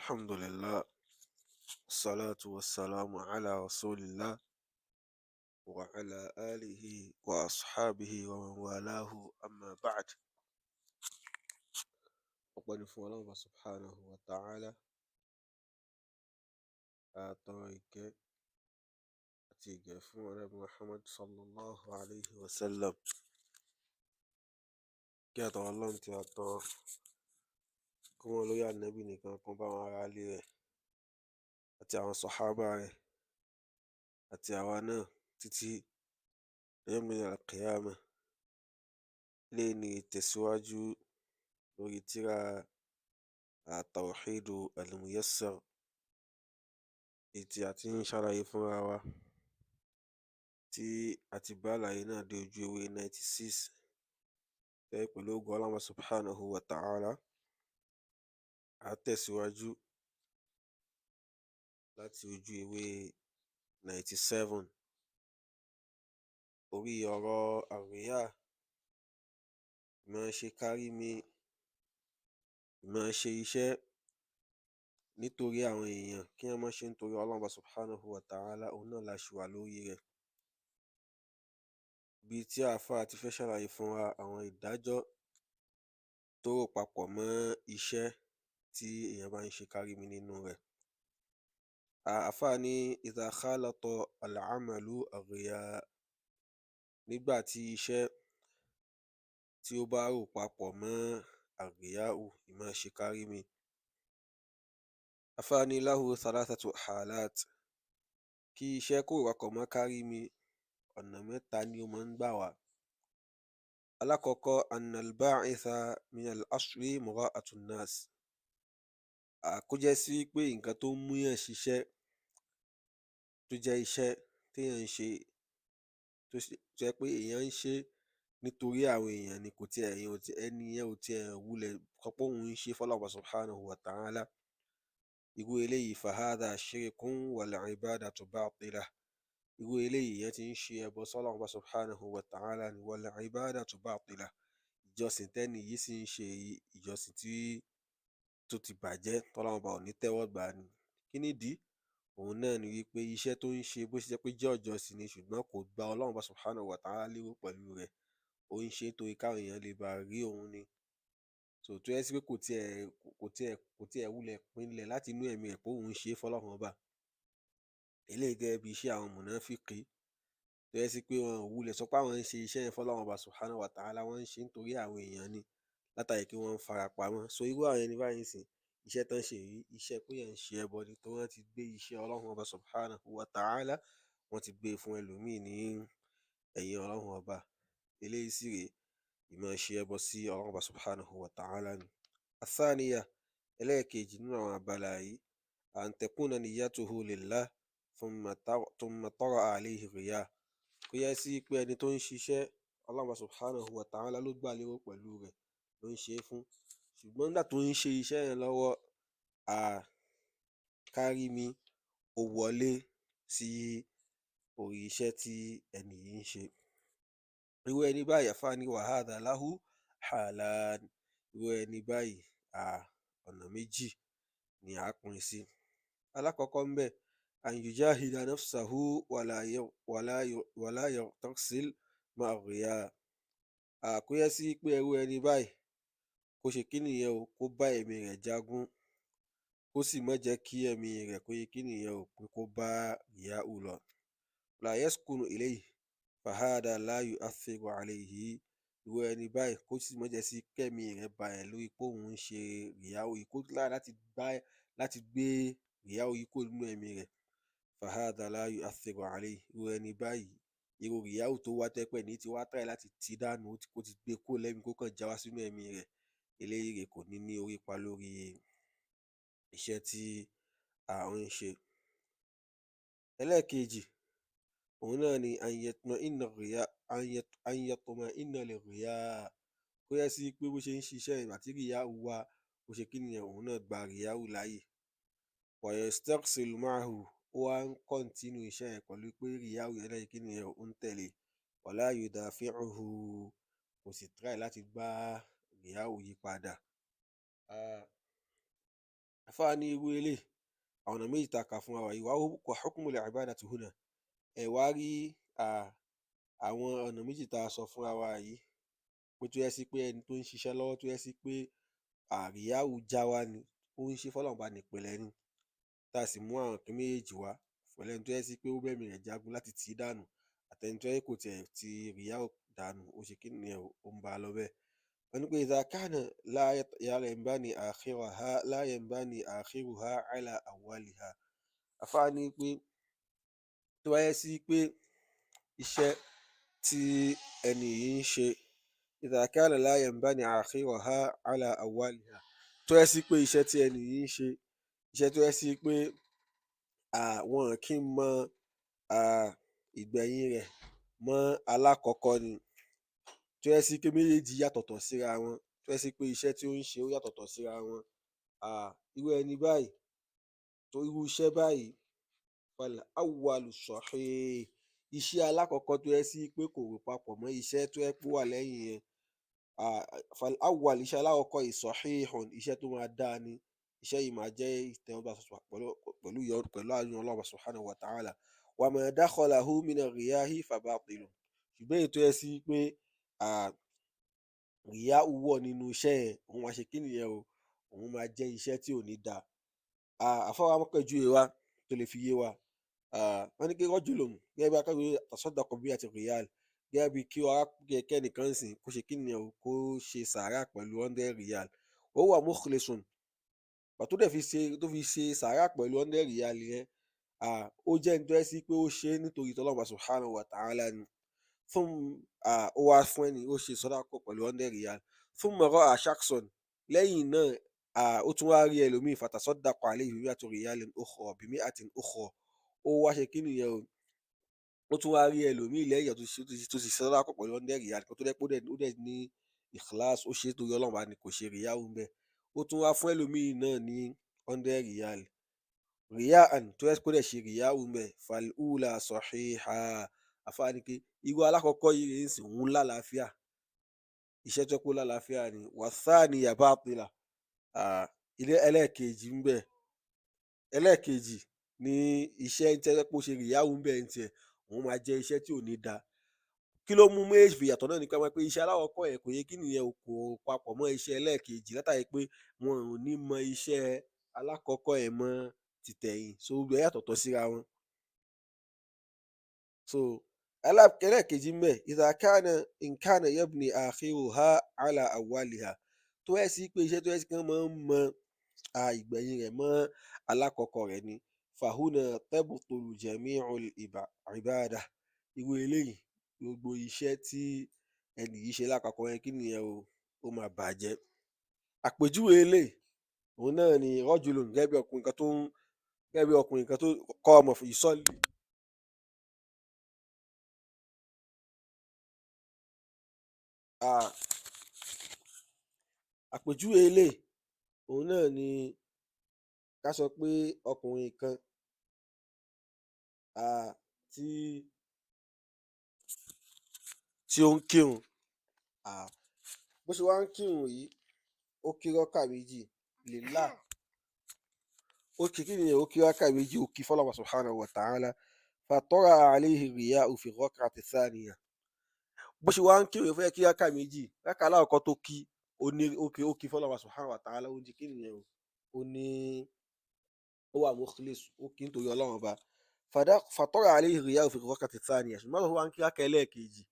الحمد لله، الصلاة والسلام على رسول الله وعلى آله وأصحابه ومن والاه، أما بعد. أقبل فún الله سبحانه وتعالى أترك أتيك فún نبي محمد صلى الله عليه وسلم kí àtàwọn ọlọ́run tí a tọ́ kí wọ́n lórí ànábì nìkan kan bá wọn ará ilé rẹ̀ àti àwọn sàhábà rẹ̀ àti àwa náà títí yawmil qiyamah. Lè ní ìtẹ̀síwájú lórí tírà Tawhidu al-Muyassar èyí tí a ti ń ṣàlàyé fúnra wa tí a ti bá àlàyé náà dé ojú ewé 96 tẹ́ pẹ̀lú ògo Allah subhanahu wa ta'ala. A tẹ̀síwájú láti ojú ewé 97 orí ọ̀rọ̀ àríyá, ìmọ̀ ṣe kárí mi, ìmọ̀ ṣe iṣẹ́ nítorí àwọn èèyàn kí wọ́n má ṣe nítorí Allah subhanahu wa ta'ala, òun náà la ṣì wà lórí rẹ̀. Bí tí àáfàá ti fẹ́ ṣàlàyé fún wa àwọn ìdájọ́ tó rò papọ̀ mọ́ iṣẹ́ tí èèyàn bá ń ṣe kárí mi nínú rẹ̀. Àáfàá ní idha khalata al-amalu ar-riya, nígbà tí iṣẹ́ tí ó bá rò papọ̀ mọ́ ar-riya'u, ìmọ̀ ṣe kárí mi. Àáfàá ní lahu thalathatu halat, kí iṣẹ́ kó rò papọ̀ mọ́ kárí mi, ọ̀nà mẹ́ta ni ó máa ń gbà wá. Alákọ̀ọ́kọ́, anna al-ba'itha min al-asli mura'atu an-nas, kó jẹ́ sí pé nǹkan tó ń múyàn ṣiṣẹ́ tó jẹ́ iṣẹ́ téèyàn ń ṣe tó jẹ́ pé èèyàn ń ṣe nítorí àwọn èèyàn ni, ẹni yẹn ò tiẹ̀ wulẹ̀ sọ pé òun ń ṣe f'Allahu subhanahu wa ta'ala. Irú eléyìí fahadha shirkun wal ibadatu batilah, irú eléyìí èèyàn ti ń ṣe ẹbọ s'Allahu subhanahu wa ta'ala ni, wal ibadatu batilah, ìjọsìn tẹ́ni yìí sì ń ṣe ìjọsìn tó ti bàjẹ́ t'Ọlọ́run Ọba ò ní tẹ́wọ́ gbà ni. Kí nìdí? Òun náà ni wípé iṣẹ́ tó ń ṣe bó ṣe jẹ́ pé jẹ́ ìjọsìn ni, ṣùgbọ́n kò gba Ọlọ́run subhanahu wa ta'ala lérò pẹ̀lú rẹ̀, ó ń ṣe nítorí káwọn èèyàn lè bá rí òun ni. Tó yẹ sí pé kò tiẹ̀ wulẹ̀ pinlẹ̀ láti inú ẹ̀mí ẹ̀ pé òun ń ṣe f'Ọlọ́run Ọba. Eléyìí gẹ́gẹ́ bí iṣẹ́ àwọn mùnáfíkí tó yẹ sí pé wọn ò wulẹ̀ sọ pé àwọn ń ṣe iṣẹ́ yẹn f'Ọlọ́run Ọba subhanahu wa ta'ala, wọ́n ń ṣe nítorí àwọn èèyàn ni, látàrí pé wọ́n ń fara pamọ́. Irú àwọn ẹni báyìí sìn, iṣẹ́ tán ṣe yìí, iṣẹ́ pé èèyàn ń ṣe ẹbọ ni, tó wọ́n ti gbé iṣẹ́ Ọlọ́run Ọba subhanahu wa ta'ala, wọ́n ti gbé fún ẹlòmíì ní ẹ̀yìn Ọlọ́run Ọba. Eléyìí sì rèé, ìmọ̀ ṣe ẹbọ sí Ọlọ́run Ọba subhanahu wa ta'ala ni. Athaniya, ẹlẹ́ẹ̀kejì nínú àwọn abala yìí, an takuna niyyatuhu lillah thumma tara'a alayhi riya, kó yẹ sí pé ẹni tó ń ṣiṣẹ́ Allah subhanahu wa ta'ala ló gbà lérò pẹ̀lú rẹ̀, ló ń ṣe é fún, ṣùgbọ́n nígbà tó ń ṣe iṣẹ́ yẹn lọ́wọ́, kárí mi ó wọlé sí orí iṣẹ́ tí ẹni yìí ń ṣe. Irú ẹni báyìí àáfàá ní wa hadha lahu halan, irú ẹni báyìí ọ̀nà méjì ni à á pín sí. Alákọ̀ọ́kọ́ ńbẹ̀, an yujahida nafsahu wala yaghtasil ma'a riya, kó yẹ sí pé irú ẹni báyìí kó ṣe kí nìyẹn o, kó bá ẹ̀mí rẹ̀ jagun, kó sì má jẹ́ kí ẹ̀mí rẹ̀ kó ṣe kí nìyẹn o, pé kó bá riya'u lọ. La yaskunu ilayhi fahadha la yu'athiru alayhi, irú ẹni báyìí kó sì má jẹ́ sí kẹ́mi rẹ̀ balẹ̀ lórí pé òun ń ṣe riya'u yìí, kó lára láti gbé riya'u yìí kúrò nínú ẹ̀mí rẹ̀. Fahadha la yu'athiru alayhi, irú ẹni báyìí, irú riya'u tó wá tẹ́pẹ̀ ní ti wá try láti tì dànù, kó ti gbé kúrò lẹ́mìí, kó kàn já wá sínú ẹ̀mí rẹ̀. Eléyìí rèé, kò ní ní orí pa lórí iṣẹ́ tí à ń ṣe. Ẹlẹ́ẹ̀kejì, òun náà ni an yatma'inna lir-riya, kó yẹ sí pé bó ṣe ń ṣiṣẹ́ ìgbà tí riya'u wá, bó ṣe kí nìyẹn, òun náà gba riya'u láàyè. Wa yastaghsil ma'ahu, ó wá ń kọ́ntínú iṣẹ́ yẹn pẹ̀lú pé riya'u yẹn náà ṣe kí nìyẹn, ó ń tẹ̀lé. Wala yudafi'uhu, kò sì try láti gbá riya'u yìí padà. àfáà ní irú eléyìí àwọn ọ̀nà méjì tá a kà fún wa yìí wa hukmul ibadati huna ẹ̀ wá rí àwọn ọ̀nà méjì tá a sọ fúnra wa yìí pé tó yẹ sí pé ẹni tó ń ṣiṣẹ́ lọ́wọ́ tó yẹ sí pé àríyáwó já wá ni ó ń ṣe fọ́lọ́run bá nìpìnlẹ̀ ni tá a sì mú àwọn nǹkan méjèèjì wá pẹ̀lú ẹni tó yẹ sí pé ó bẹ̀mí rẹ̀ jagun láti tì í dànù àtẹni tó yẹ kò tiẹ̀ ti ríyáwó dànù ó ṣe kí nìyẹn ó ń bá a lọ bẹ́ẹ̀. wọ́n ní pé idha kana la yanbani akhiruha ala awwaliha àfáà ní pé tó wáyé sí pé iṣẹ́ tí ẹni yìí ń ṣe idha kana la yanbani akhiruha ala awwaliha tó yẹ sí pé iṣẹ́ tí ẹni yìí ń ṣe iṣẹ́ tó yẹ sí pé wọn kì í mọ ìgbẹ̀yìn rẹ̀ mọ́ alákọ̀ọ́kọ́ ni tó yẹ sí pé méjèèjì yàtọ̀tọ̀ síra wọn tó yẹ sí pé iṣẹ́ tí ó ń ṣe ó yàtọ̀tọ̀ síra wọn irú ẹni báyìí tó irú iṣẹ́ báyìí fal awwalu sahih iṣẹ́ alákọ̀ọ́kọ́ tó yẹ sí pé kò rò papọ̀ mọ́ iṣẹ́ tó yẹ pé wà lẹ́yìn yẹn fal awwal iṣẹ́ alákọ̀ọ́kọ́ yìí sahihun iṣẹ́ tó máa dáa ni iṣẹ́ yìí máa jẹ́ ìtẹ́wọ́gbà pẹ̀lú àánú Ọlọ́run subhanahu wa ta'ala wa ma dakhalahu mina riyahi fa batilun ṣùgbọ́n èyí tó yẹ sí pé ríyá wọ̀ nínú iṣẹ́ yẹn òun máa ṣe kí nìyẹn o òun máa jẹ́ iṣẹ́ tí ò ní dáa. àfọwọ́ mọ́kànjú wa tó lè fi yé wa wọ́n ní kí rajulun gẹ́gẹ́ bí akáwé tasaddaqa bi àti riyal gẹ́gẹ́ bí kí kẹ́nìkan sìn kó ṣe kí nìyẹn o kó ṣe sàárà pẹ̀lú 100 riyal ó wà mukhlisun pàtó dẹ̀ tó fi ṣe sàárà pẹ̀lú 100 riyal yẹn ó jẹ́ nítorí sí pé ó ṣe nítorí tọ́lọ́run subhanahu wa ta'ala ni fún ó wá fún ẹni ó ṣe sàdákà pẹ̀lú 100 riyal thumma ra'a shakhsan lẹ́yìn náà ó tún wá rí ẹlòmíì fatasaddaqa alayhi bi mi'ati riyalin ukhra bi mi'atin ukhra ó wá ṣe kí nìyẹn o ó tún wá rí ẹlòmíì lẹ́yìn tó ti sàdákà pẹ̀lú 100 riyal tó dẹ́ pé ó dẹ̀ ní ikhlas ó ṣe torí Ọlọ́run bá ní kò ṣe ríyáwó ń bẹ́ẹ̀ ó tún wá fún ẹlòmíì náà ní 100 riyal riya'an tó yẹ kó dẹ̀ ṣe ríyáwó ń bẹ́ẹ̀ fal ula sahiha àfáà ní pé irú alákọ̀ọ́kọ́ yìí rèé ń sìn òun lálàáfíà iṣẹ́ tó kó lálàáfíà ni wa thaniya batila ilé ẹlẹ́ẹ̀kejì ń bẹ ẹlẹ́ẹ̀kejì ní iṣẹ́ ń tẹ́ pé ó ṣe ríyáwó ń bẹ̀ ń tiẹ̀ òun máa jẹ́ iṣẹ́ tí ò ní da kí ló mú méjì fi yàtọ̀ náà ni pé iṣẹ́ alákọ̀ọ́kọ́ ẹ̀ kò yẹ kí nìyẹn kò papọ̀ mọ́ iṣẹ́ ẹlẹ́ẹ̀kejì látàrí pé wọn ò ní mọ iṣẹ́ alákọ̀ọ́kọ́ ẹ̀ mọ́ tìtẹ̀yìn so gbogbo ẹ̀ yàtọ̀tọ̀ síra wọn so ẹlẹ́ẹ̀kejì ń bẹ idha kana in kana yabni akhiruha ala awwaliha tó yẹ sí pé iṣẹ́ tó yẹ sí kí wọ́n máa ń mọ ìgbẹ̀yìn rẹ̀ mọ́ alákọ̀ọ́kọ́ rẹ̀ ni fahuna tabtulu jami'ul ibada irú eléyìí gbogbo iṣẹ́ tí ẹnì yìí ṣe lákọ̀ọ́kọ́ yẹn kí nìyẹn ó máa bàjẹ́ àpèjúwe eléyìí òun náà ni rajulun gẹ́gẹ́ bí ọkùnrin kan tó kọ́ ọmọ ìsọ́lì àpèjúwe eléyìí òun náà ni ká sọ pé ọkùnrin kan tí ó ń kírun bó ṣe wá ń kírun yìí ó kí rákà méjì lillah ó kí nìyẹn ó kí rákà méjì ó kí fọ́lọ́run subhanahu wa ta'ala fatara alayhi riya'u fi rak'ati thaniya bó ṣe wá ń kírun fẹ́ kí rákà méjì rákà aláwọ̀kọ́ tó kí ó kí fọ́lọ́run subhanahu wa ta'ala ó di kí nìyẹn ó ní ó wà mukhlis ó kí nítorí Ọlọ́run ọba fatara alayhi riya'u fi rak'ati thaniya ṣùgbọ́n tó wá ń kí rákà ẹlẹ́ẹ̀kejì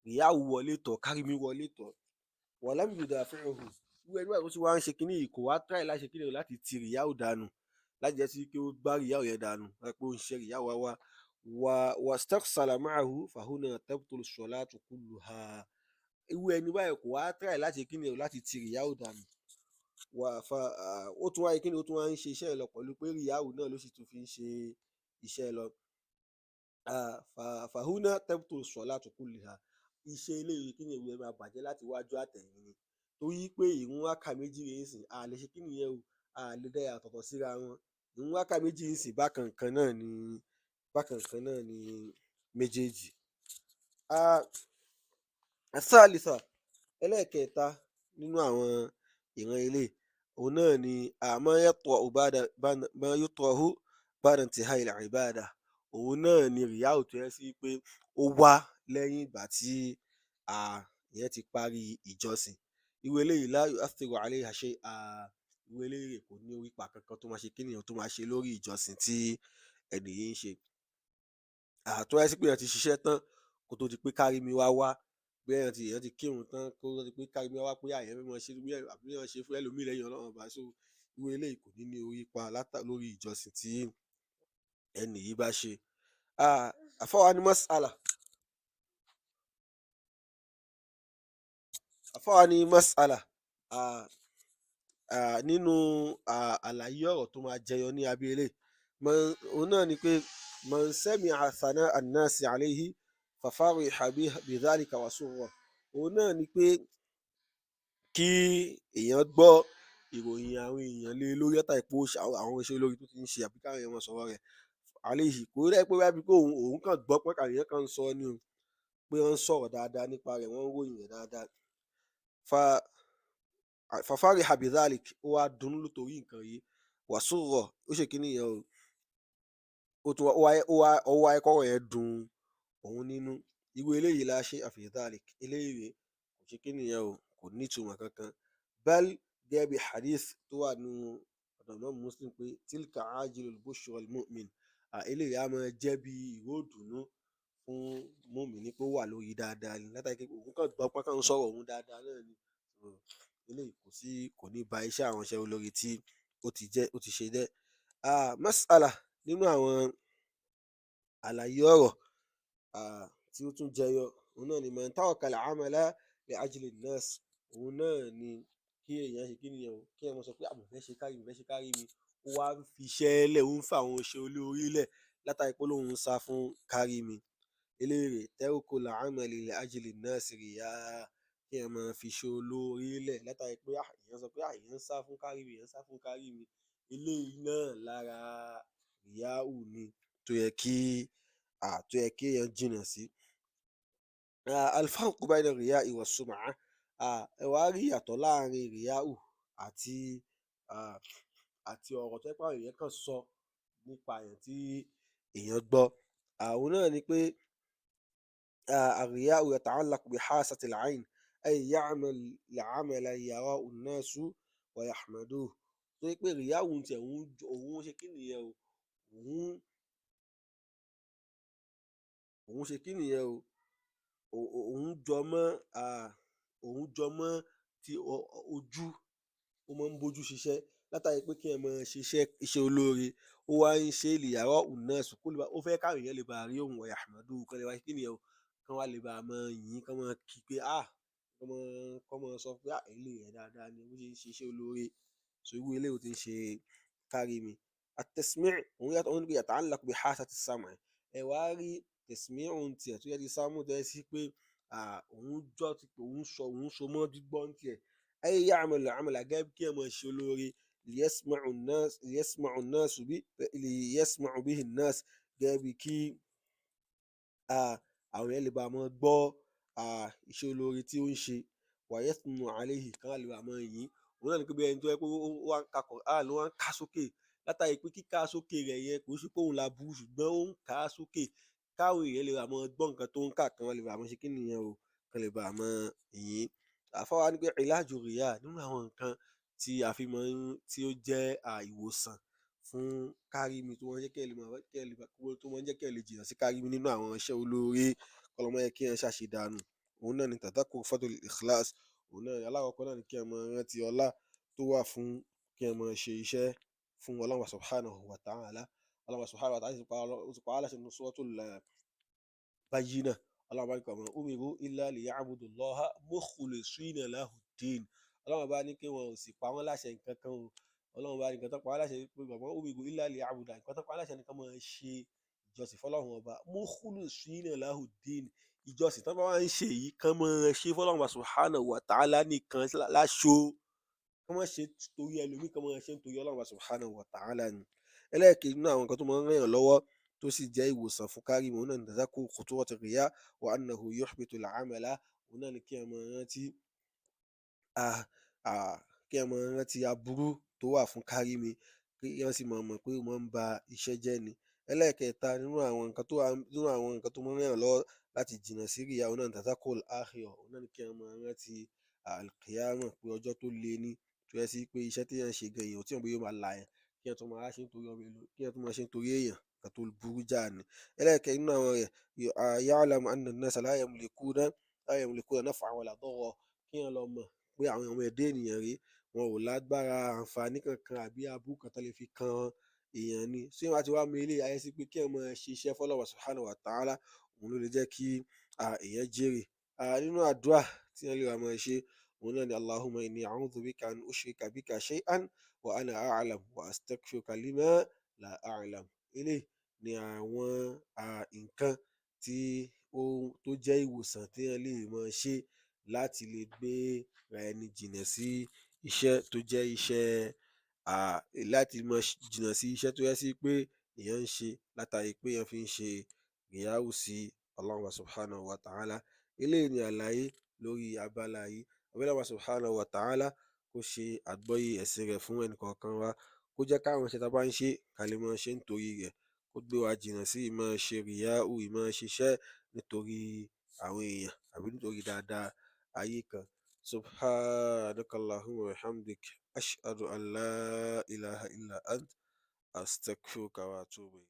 riya'u wọlé tọ̀ kárìmí wọlé tọ̀ walam yudafi'uhu irú ẹni báyìí tó ti wá ń ṣe kínní yìí kò wá tráì láti ṣe kínní láti ti riya'u dànù láti jẹ́ sí pé ó gbá riya'u yẹn dànù pé ó ń ṣe riya'u wá wastaghsala ma'ahu fahuna tabtulu salatu kulluha irú ẹni báyìí kò wá tráì láti ṣe kínní láti ti riya'u dànù ó tún wá kínní ó tún wá ń ṣe iṣẹ́ lọ pẹ̀lú pé riya'u náà ló sì tún fi ń ṣe iṣẹ́ lọ fahuna tabtulu salatu kulluha iṣẹ́ eléyìí kí ni ìwé máa bàjẹ́ láti wájú àtẹ̀yìn ni torí pé ìrun wákà méjì rèé ń sìn a lè ṣe kí nìyẹn o a lè dá yàtọ̀tọ̀ síra wọn ìrun wákà méjì ń sìn bákan kan náà ni méjèèjì. àṣàlìṣà ẹlẹ́ẹ̀kẹta nínú àwọn ìran eléyìí òun náà ni ma yatra'u ma yutrahu ba'da intihai al-ibada, òun náà ni rìyáù tó jẹ́ sí pé ó wá lẹ́yìn ìgbà tí èèyàn ti parí ìjọsìn. Irú eléyìí la yu'athiru 'alayha shay'an, irú eléyìí kò ní orípa kankan tó máa ṣe kíni o, tó máa ṣe lórí ìjọsìn tí ẹni yìí ń ṣe. Tó bá jẹ́ sí pé èèyàn ti ṣiṣẹ́ tán kó tó di pé kárími wá, bóyá èèyàn ti kírun tán kó tó di pé kárími wá pé èèyàn fẹ́ máa ṣe àbí èèyàn ṣe fún ẹlòmíì lẹ́yìn Ọlọ́run Ọba. So irú eléyìí kò ní ní orípa lórí ìjọsìn tí ẹni yìí bá ṣe. Àfáà wa ní mas'ala nínú àlàyé ọ̀rọ̀ tó máa jẹyọ ní abẹ́ eléyìí, òun náà ni pé man sami'a thana'a an-nasi 'alayhi fa fariha bidhalika wa surra, òun náà ni pé kí èèyàn gbọ́ ìròyìn àwọn èèyàn lé lórí látàrí pé àwọn iṣẹ́ olóore tó ti ń ṣe àbí káwọn èèyàn máa sọ̀rọ̀ rẹ̀ 'alayhi, kò rí pé bóyá bí pé òun kàn gbọ́ pé àwọn èèyàn kan ń sọ ni o, pé wọ́n ń sọ̀rọ̀ dáadáa nípa rẹ̀, wọ́n ń ròyìn rẹ̀ dáadáa. Fa fariha bidhalik, ó wá dunnú nítorí nǹkan yìí, wa surra, ó ṣe kíní yẹn o, ó wá kọ́rọ̀ yẹn dùn òun nínú. Irú eléyìí la shay'a fi dhalik, eléyìí rèé kò ṣe kíní yẹn o, kò ní ìtumọ̀ kankan. Bal gẹ́gẹ́ bí hadith tó wà nínú ọ̀dọ̀ Imam Muslim pé tilka ajilul bushra al mu'min, eléyìí á máa jẹ́ bí ìró ìdùnnú fún mùmínì pé ó wà lórí dáadáa ni, látàrí pé òun kàn gbọ́ pé kán ń sọ̀rọ̀ òun dáadáa náà ni. Eléyìí kò ní ba iṣẹ́ àwọn iṣẹ́ olóore tí ó ti ṣe jẹ́. Mas'ala nínú àwọn àlàyé ọ̀rọ̀ tí ó tún jẹyọ, òun náà ni man taraka al-'amala li ajli an-nas, òun náà ni kí èèyàn ṣe kíni yẹn o, kí èèyàn máa sọ pé mo fẹ́ ṣe kárí mi, mo fẹ́ ṣe kárí mi, ó wá ń fi iṣẹ́ lẹ̀, ó ń fa àwọn iṣẹ́ olóore lẹ̀ látàrí pé ó lóun ń sá fún kárí mi. Eléyìí rèé tarkul 'amali li ajli an-nas riya', kí èèyàn máa fi iṣẹ́ olóore lẹ̀ látàrí pé èèyàn sọ pé èèyàn ń sá fún kárí mi, èèyàn ń sá fún kárí mi. Eléyìí náà lára rìyáù ni tó yẹ kí èèyàn jìnnà sí. Al-farqu bayna ar-riya'i was-sum'ah, ẹ wá rí ìyàtọ̀ láàrin rìyáù àti ọ̀rọ̀ tó jẹ́ pé àwọn èèyàn kàn sọ nípa èèyàn tí èèyàn gbọ́. Òun náà ni pé ar-riya'u yata'allaqu bi hasati al-'ayn, ay ya'mal 'amalan yara'u an-nasu wa yahmaduhu. Torí pé rìyáù ń tiẹ̀ òun ṣe kíni yẹn o, òun ṣe kíni yẹn o, òun jọ mọ́ ti ojú, ó máa ń bójú ṣiṣẹ́ látàrí pé kí èèyàn máa ṣiṣẹ́ iṣẹ́ olóore, ó wá ń ṣe li yara'u an-nasu, ó fẹ́ káwọn èèyàn lè bá rí òun wa yahmaduhu, kán lè bá ṣe kíni yẹn o, kán wá lè bá máa yìn ín, kán máa kí i pé kán máa sọ pé eléyìí èèyàn dáadáa ni, bó ṣe ń ṣe iṣẹ́ olóore. So irú eléyìí ò tí ń ṣe kárí mi. At-tasmi' òun ní pé yata'allaqu bi hasati as-sam', ẹ wá rí tẹ̀símí'ù ń tiẹ̀ tó jẹ́ ti sámú tó jẹ́ sí pé òun so mọ́ gbígbọ́ ń tiẹ̀. Ay ya'malu 'amalan, gẹ́gẹ́ bí kí èèyàn máa ṣe olóore liyasma'u bihi an-nas, gẹ́gẹ́ bí kí àwọn èèyàn lè bá máa gbọ́ iṣẹ́ olóore tí ó ń ṣe, wa yathnu 'alayhi, kán wá lè bá máa yìn ín. Òun náà ni pé bí ẹni tó jẹ́ pé ó wá ń ka Qur'an, ló wá ń kà á sókè, látàrí pé kíkà á sókè rẹ̀ yẹn kò ń ṣe pé òun láburú, ṣùgbọ́n ó ń kà á sókè káwọn èèyàn lè bá máa gbọ́ nǹkan tó ń kà, kán wá lè bá máa ṣe kíni yẹn o, kán lè bá máa yìn ín. Àfáà wa ní pé ìlàjú rìyà, nínú àwọn nǹkan tí ó jẹ́ ìwòsàn fún kárí mi, tó máa ń jẹ́ kí èèyàn lè jìnnà sí kárí mi nínú àwọn iṣẹ́ olóore, k'Ọlọ́run má jẹ́ kí èèyàn ṣàṣedànù, òun náà ni tadhakkur fadlil ikhlas. Òun náà ni alákọ̀ọ́kọ́ náà ni kí èèyàn máa rántí ọlá tó wà fún kí èèyàn máa ṣe iṣẹ́ fún Ọlọ́run subhanahu wa ta'ala. Ọlọ́run subhanahu wa ta'ala ó ti pa wá láṣẹ nínú suratul Bayyinah. Ọlọ́run bá ní pé wa ma umiru illa liya'budullaha mukhlisina lahu-d-din. Ọlọ́run bá ní pé wọn ò sì pa wọ́n láṣẹ nǹkan kan o. Ọlọ́run bá ní nǹkan tó pa wá láṣẹ pé wa ma umiru illa liya'budullaha, nǹkan tó pa wá láṣẹ ni kán máa ṣe ìjọsìn fọ́lọ́run ọba mukhlisina lahu-d-din. Ìjọsìn tán bá wá ń ṣe yìí, kán máa ṣe fọ́lọ́run subhanahu wa ta'ala nìkan láṣo, kán má ṣe torí ẹlòmíì, kán máa ṣe nítorí Ọlọ́run subhanahu wa ta'ala ni. Ẹlẹ́ẹ̀kejì nínú àwọn nǹkan tó máa ń ràn yàn lọ́wọ́ tó sì jẹ́ ìwòsàn fún kárí mi, òun náà ni tadhakkur khuturati riya wa annahu yuhbitu al-'amala. Òun náà ni kí èèyàn máa rántí kí èèyàn máa rántí aburú tó wà fún kárí mi, kí èèyàn sì máa mọ̀ pé ó máa ń ba iṣẹ́ jẹ́ ni. Ẹlẹ́ẹ̀kẹta nínú àwọn nǹkan tó máa ń ràn yàn lọ́wọ́ láti jìnnà sí ríya, òun náà ni tadhakkurul akhirah, òun náà ni kí èèyàn máa rántí al-qiyamah, pé ọjọ́ tó le ní, tó jẹ́ sí pé iṣẹ́ tí èèyàn ṣe gan èèyàn ò tí ì mọ̀ bóyá ó máa là yàn, kí èèyàn tún máa wá ṣe nítorí ọmọ èlò, kí èèyàn tún máa ṣe nítorí èèyàn, nǹkan tó burú jáà ni. Ẹlẹ́ẹ̀kẹrin nínú àwọn rẹ̀, ya'lamu anna an-nasa la yamlikuna naf'an wala darra, kí èèyàn lọ mọ̀ pé àwọn ọmọ ẹ̀dá ènìyàn rèé, wọn ò lágbára àǹfààní kankan àbí aburú kan tán lè fi kan èèyàn ni. Tí èèyàn bá ti wá mọ eléyìí, á jẹ́ sí pé kí èèyàn máa ṣiṣẹ́ f'Ọlọ́run subhanahu wa ta'ala, òun ló lè jẹ́ kí èèyàn jèrè. Nínú àdúrà tí èèyàn lè wá máa ṣe, òun náà ni Allahumma inni a'udhu bika an ushrika bika shay'an wa ana a'lam wa astaghfiruka lima la a'lam. Eléyìí ni àwọn nǹkan tí tó jẹ́ ìwòsàn tí èèyàn lè máa ṣe láti lè gbé ra ẹni jìnnà sí iṣẹ́ tó jẹ́ iṣẹ́ láti máa jìnnà sí iṣẹ́ tó jẹ́ sí pé èèyàn ń ṣe látàrí pé èèyàn fi ń ṣe rìyáù sí Ọlọ́run subhanahu wa ta'ala. Eléyìí ni àlàyé lórí abala yìí. Ọlọ́run subhanahu wa ta'ala kó ṣe àgbọ́yé ẹ̀sìn rẹ̀ fún ẹnì kọ̀ọ̀kan wa, kó jẹ́ káwọn iṣẹ́ tá a bá ń ṣe ká lè máa ṣe nítorí rẹ̀, kó gbé wa jìnnà sí ìmọ̀ ṣe rìyáù, ìmọ̀ ṣiṣẹ́ nítorí àwọn èèyàn àbí nítorí dáadáa ayé kan. Subhanakallahumma wa bihamdik, ashhadu an la ilaha illa ant, astaghfiruka wa atubu ilayk.